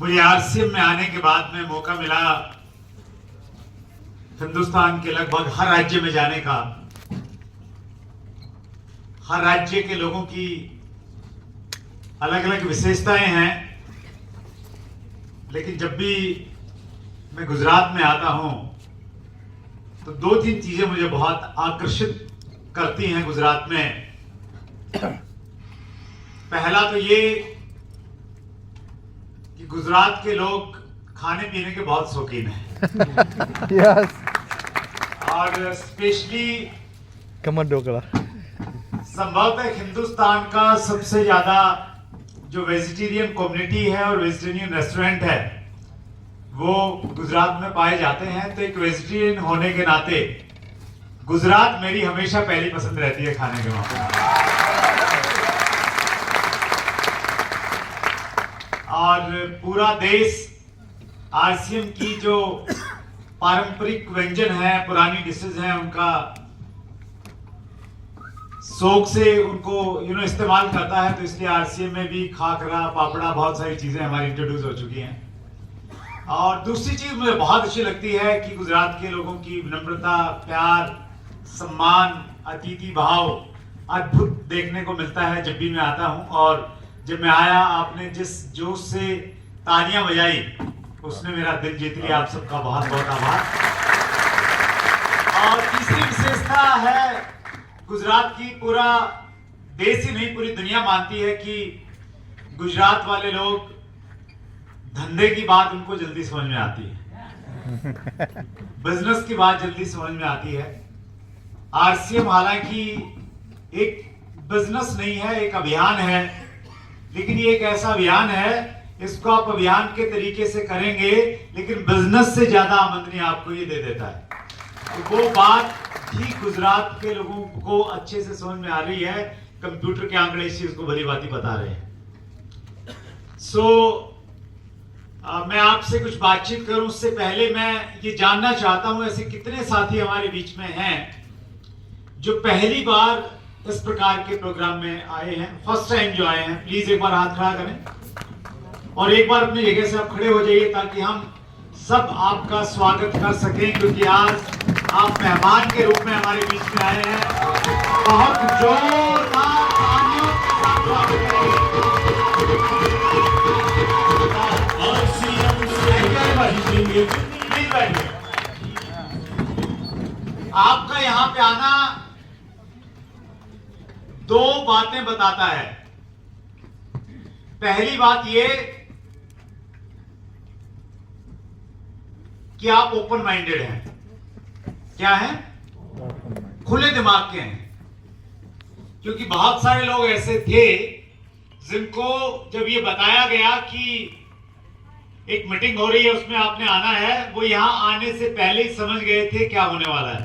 मुझे आरसीएम में आने के बाद में मौका मिला हिंदुस्तान के लगभग हर राज्य में जाने का। हर राज्य के लोगों की अलग अलग विशेषताएं हैं, लेकिन जब भी मैं गुजरात में आता हूं तो दो तीन चीजें मुझे बहुत आकर्षित करती हैं गुजरात में। पहला तो ये कि गुजरात के लोग खाने पीने के बहुत शौकीन हैं। यस और स्पेशली खमन ढोकला संभवतः हिंदुस्तान का सबसे ज्यादा जो वेजिटेरियन कम्युनिटी है और वेजिटेरियन रेस्टोरेंट है वो गुजरात में पाए जाते हैं। तो एक वेजिटेरियन होने के नाते गुजरात मेरी हमेशा पहली पसंद रहती है खाने के मामले। और पूरा देश आरसीएम की जो पारंपरिक व्यंजन है, पुरानी डिशेज हैं, उनका शौक से उनको इस्तेमाल करता है। तो इसलिए आरसीएम में भी खाकरा, पापड़ा, बहुत सारी चीजें हमारी इंट्रोड्यूस हो चुकी हैं। और दूसरी चीज मुझे बहुत अच्छी लगती है कि गुजरात के लोगों की विनम्रता, प्यार, सम्मान, अतिथि भाव अद्भुत देखने को मिलता है जब भी मैं आता हूं। और जब मैं आया, आपने जिस जोश से तालियां बजाई उसने मेरा दिल जीत लिया। आप सबका बहुत बहुत आभार। और तीसरी विशेषता है गुजरात की, पूरा देश ही नहीं पूरी दुनिया मानती है कि गुजरात वाले लोग धंधे की बात उनको जल्दी समझ में आती है, बिजनेस की बात जल्दी समझ में आती है। आरसीएम हालांकि एक बिजनेस नहीं है, एक अभियान है, लेकिन ये एक ऐसा अभियान है, इसको आप अभियान के तरीके से करेंगे लेकिन बिजनेस से ज्यादा आमदनी आपको ये दे देता है। तो वो बात भी गुजरात के लोगों को अच्छे से समझ में आ रही है। कंप्यूटर के आंकड़े इस चीज को भली भांति बता रहे हैं। मैं आपसे कुछ बातचीत करूं उससे पहले मैं ये जानना चाहता हूं ऐसे कितने साथी हमारे बीच में हैं जो पहली बार इस प्रकार के प्रोग्राम में आए हैं, फर्स्ट टाइम जो आए हैं। प्लीज एक बार हाथ खड़ा करें और एक बार अपनी जगह से आप खड़े हो जाइए ताकि हम सब आपका स्वागत कर सकें, क्योंकि आज आप मेहमान के रूप में हमारे बीच में आए हैं। बहुत जोरदार तालियों के साथ स्वागत करेंगे। आपका यहां पे आना दो बातें बताता है। पहली बात ये कि आप ओपन माइंडेड हैं। क्या है? खुले दिमाग के हैं। क्योंकि बहुत सारे लोग ऐसे थे जिनको जब ये बताया गया कि एक मीटिंग हो रही है उसमें आपने आना है, वो यहां आने से पहले ही समझ गए थे क्या होने वाला है।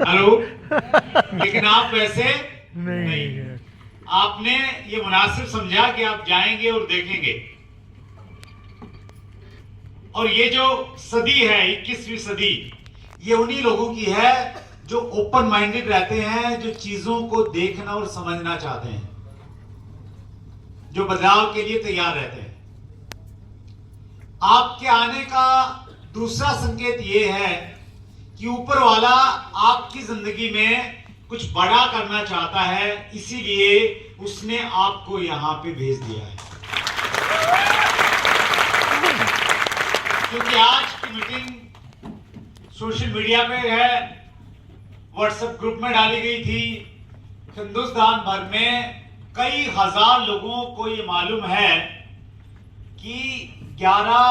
हेलो, लेकिन आप वैसे नहीं। आपने ये मुनासिब समझा कि आप जाएंगे और देखेंगे। और ये जो सदी है 21वीं सदी, ये उन्हीं लोगों की है जो ओपन माइंडेड रहते हैं, जो चीजों को देखना और समझना चाहते हैं, जो बदलाव के लिए तैयार रहते हैं। आपके आने का दूसरा संकेत यह है कि ऊपर वाला आपकी जिंदगी में कुछ बड़ा करना चाहता है, इसीलिए उसने आपको यहां पे भेज दिया है। क्योंकि आज की मीटिंग सोशल मीडिया पे है, व्हाट्सएप ग्रुप में डाली गई थी। हिंदुस्तान भर में कई हजार लोगों को ये मालूम है कि 11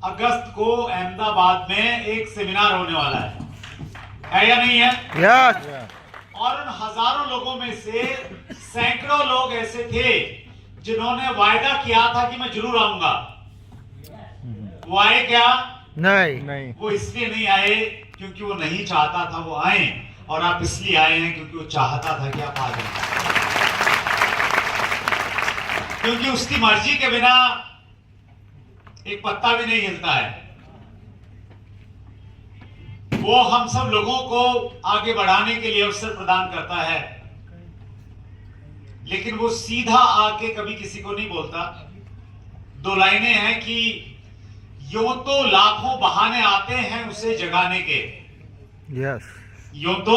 अगस्त को अहमदाबाद में एक सेमिनार होने वाला है या नहीं है? यस। और उन हजारों लोगों में से सैकड़ों लोग ऐसे थे जिन्होंने वायदा किया था कि मैं जरूर आऊंगा। वो आए क्या? नहीं। वो इसलिए नहीं आए क्योंकि वो नहीं चाहता था वो आए, और आप इसलिए आए हैं क्योंकि वो चाहता था कि आप आ जाए। क्योंकि उसकी मर्जी के बिना एक पत्ता भी नहीं हिलता है। वो हम सब लोगों को आगे बढ़ाने के लिए अवसर प्रदान करता है, लेकिन वो सीधा आके कभी किसी को नहीं बोलता। दो लाइनें हैं कि यूं तो लाखों बहाने आते हैं उसे जगाने के, यस यूं तो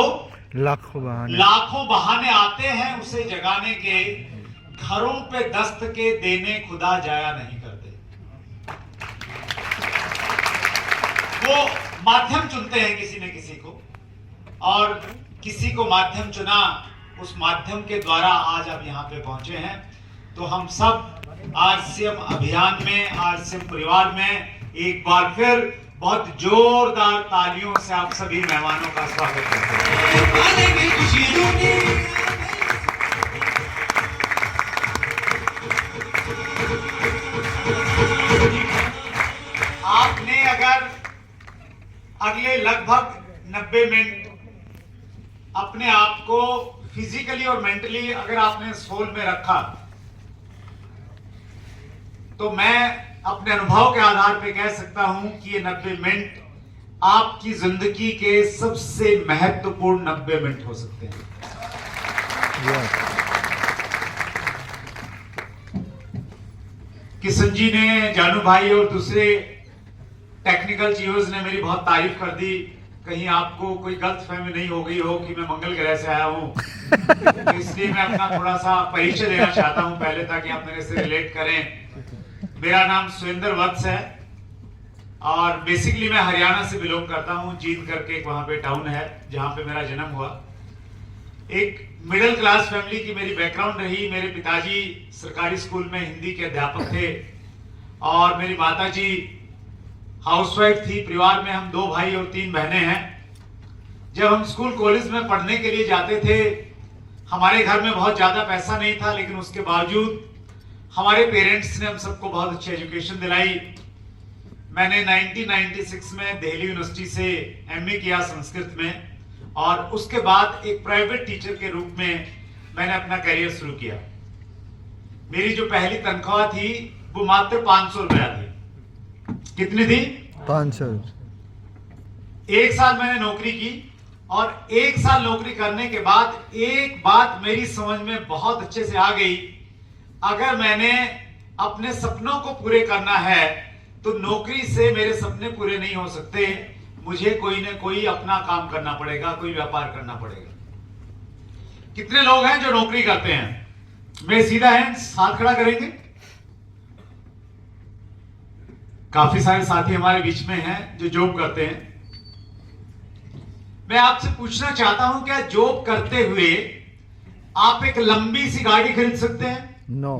लाखों बहाने लाखों बहाने आते हैं उसे जगाने के, घरों पे दस्त के देने खुदा जाया नहीं करते। वो माध्यम चुनते हैं किसी न किसी को, और किसी को माध्यम चुना, उस माध्यम के द्वारा आज आप यहाँ पे पहुंचे हैं। तो हम सब आरसीएम अभियान में, आरसीएम परिवार में एक बार फिर बहुत जोरदार तालियों से आप सभी मेहमानों का स्वागत करते हैं। आपने अगर अगले लगभग 90 मिनट अपने आप को फिजिकली और मेंटली अगर आपने इस होल में रखा, तो मैं अपने अनुभव के आधार पे कह सकता हूं कि ये 90 मिनट आपकी जिंदगी के सबसे महत्वपूर्ण 90 मिनट हो सकते हैं। किशन जी ने, जानू भाई और दूसरे टेक्निकल चीजों ने मेरी बहुत तारीफ कर दी। कहीं आपको कोई गलतफहमी नहीं हो गई हो कि मैं मंगल ग्रह से आया हूं, तो इसलिए मैं अपना थोड़ा सा परिचय देना चाहता हूं पहले, ताकि आप मेरे से रिलेट करें। मेरा नाम सुरेंद्र वत्स है और बेसिकली मैं हरियाणा से बिलोंग करता हूं। जींद करके एक वहां पे टाउन है जहां पे मेरा जन्म हुआ। एक मिडिल क्लास फैमिली की मेरी बैकग्राउंड रही। मेरे पिताजी सरकारी स्कूल में हिंदी के अध्यापक थे और मेरी माताजी हाउसवाइफ थी। परिवार में हम 2 भाई और 3 बहनें हैं। जब हम स्कूल कॉलेज में पढ़ने के लिए जाते थे, हमारे घर में बहुत ज्यादा पैसा नहीं था, लेकिन उसके बावजूद हमारे पेरेंट्स ने हम सबको बहुत अच्छी एजुकेशन दिलाई। मैंने 1996 में दिल्ली यूनिवर्सिटी से एमए किया संस्कृत में, और उसके बाद एक प्राइवेट टीचर के रूप में मैंने अपना करियर शुरू किया। मेरी जो पहली तनख्वाह थी वो मात्र 500 रुपया थी। कितनी थी? 500। 1 साल मैंने नौकरी की, और 1 साल नौकरी करने के बाद एक बात मेरी समझ में बहुत अच्छे से आ गई। अगर मैंने अपने सपनों को पूरे करना है तो नौकरी से मेरे सपने पूरे नहीं हो सकते। मुझे कोई ना कोई अपना काम करना पड़ेगा, कोई व्यापार करना पड़ेगा। कितने लोग हैं जो नौकरी करते हैं? मैं सीधा हैंड हाथ खड़ा करेंगे। काफी सारे साथी हमारे बीच में हैं जो जॉब करते हैं। मैं आपसे पूछना चाहता हूं, क्या जॉब करते हुए आप एक लंबी सी गाड़ी खरीद सकते हैं? नो।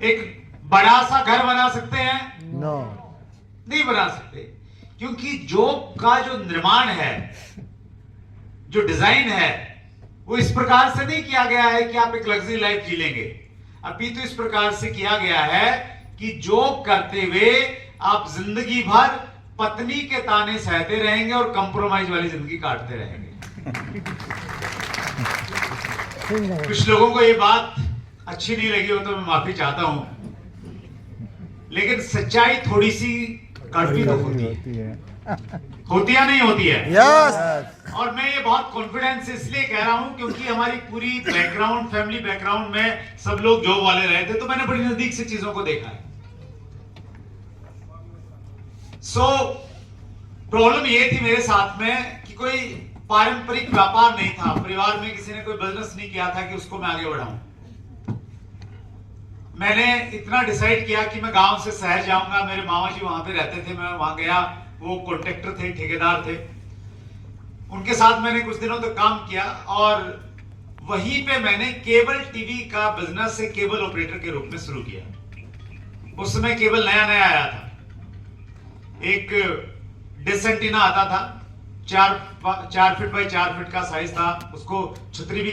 एक बड़ा सा घर बना सकते हैं? नो। नहीं बना सकते, क्योंकि जॉब का जो निर्माण है, जो डिजाइन है, वो इस प्रकार से नहीं किया गया है कि आप एक लग्जरी लाइफ जी लेंगे। अभी तो इस प्रकार से किया गया है कि जॉब करते हुए आप जिंदगी भर पत्नी के ताने सहते रहेंगे और कंप्रोमाइज वाली जिंदगी काटते रहेंगे। कुछ लोगों को ये बात अच्छी नहीं लगी हो तो मैं माफी चाहता हूं, लेकिन सच्चाई थोड़ी सी कड़वी तो होती है। होती या नहीं होती है? यस। और मैं ये बहुत कॉन्फिडेंस से इसलिए कह रहा हूं क्योंकि हमारी पूरी बैकग्राउंड, फैमिली बैकग्राउंड में सब लोग जॉब वाले रहे थे, तो मैंने बड़ी नजदीक से चीजों को देखा है। प्रॉब्लम ये थी मेरे साथ में कि कोई पारंपरिक व्यापार नहीं था। परिवार में किसी ने कोई बिजनेस नहीं किया था कि उसको मैं आगे बढ़ाऊं। मैंने इतना डिसाइड किया कि मैं गांव से शहर जाऊंगा। मेरे मामा जी वहां पे रहते थे, मैं वहां गया। वो कॉन्ट्रैक्टर थे, ठेकेदार थे। उनके साथ मैंने कुछ दिनों तक काम किया और वहीं पे मैंने केबल टीवी का बिजनेस एक केबल ऑपरेटर के रूप में शुरू किया। उस समय केबल नया नया आया था। एक डिश एंटीना आता था, 4 फीट बाय 4 फीट का साइज था, उसको छतरी भी